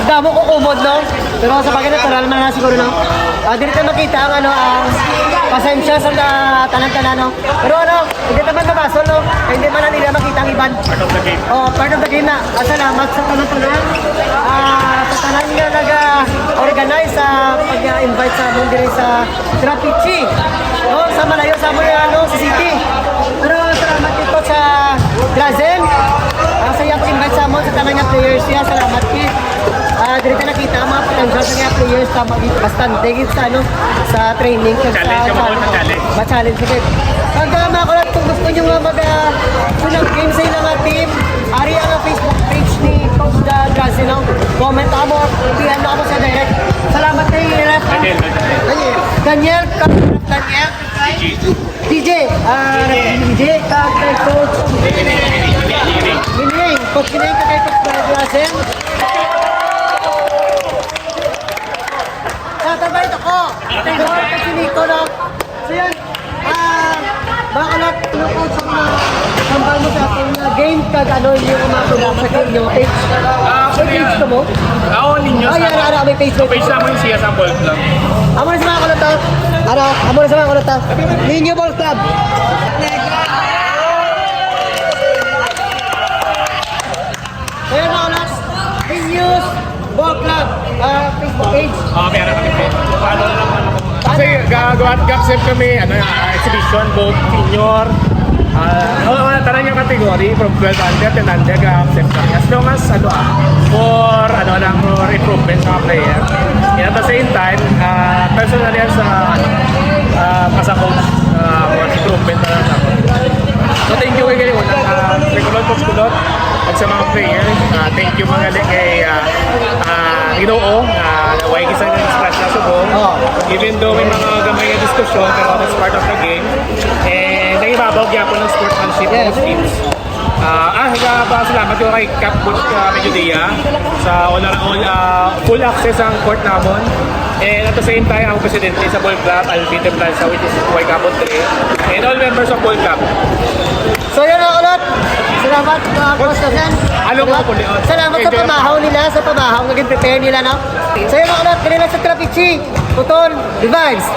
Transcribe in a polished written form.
damo ko umod, no? Pero sa bagay natural man na siguro, no? Dito makita ang pasensya sa tanan-tanan, no? Pero hindi naman mabasol, no? Hindi man na nila makita ang iban. Part of the game. Part of the game na. Salamat sa tanan-tanan. Sa tanan nga nag-organize sa pag-invite sa amon diri sa Trapichi. No? Sa malayo sa amon sa city. Pero salamat dito sa Drazen. Saya pag-invite sa amon sa tanan nga players niya. Salamat kit. Dito ka nakita ang mga potential sa mga players sa bastante sa training. Challenge mo na challenge. Ma-challenge kit. Pag mga kulat, kung gusto nyo mag-unang game sa ilang team, ari ang Facebook page ni Coach Drazen. Comment ako, pihan mo ako sa direct. Salamat kay Ref. Daniel. DJ. DJ. Kay Coach. Mining. Coach Mining kay Coach Drazen. Tatabay ako. Tayo kasi nito na. So yan. Mga kalat, coach ang sambal mo sa ating game kag yung mga tulong sa game nyo page. May page ko mo? Oo, ninyo. Yan, may page mo. Page naman yung siya sa ball club. Amo na sa mga kalat. Amo na sa mga kalat. Ninyo Ball Club. Ayan mga kalat. Ninyo's Ball Club. Facebook page. Meron kami page. Paano na lang ano ko. Kasi gagawa at gapsep kami, exhibition, both senior, tara niyang kategory, from 12 under, 10 under, gapsep kami. As long as, for improvement sa mga player. And at the same time, personally as a coach, for improvement na lang ako. So thank you kay Kulot, Coach Kulot, at sa mga players. Thank you mga kay Ginoo, why isa na scratch na subong. Even though may mga gamay na diskusyon, pero that's part of the game. And nagibabaw gyapon ng sportsmanship ng teams. Salamat ko kay Cap Coach Mediodia sa full access ang court namon. And at the same time, ang presidente sa Ball Club, Alvite Plaza, which is Y Capot 3, and all members of Ball Club. So yun mga kulot. Salamat Coach Drazen. Salamat sa pamahaw nila, sa pamahaw naging prepare nila, no? So yun mga kulot, kanila sa Trapichi, Putol, Revives.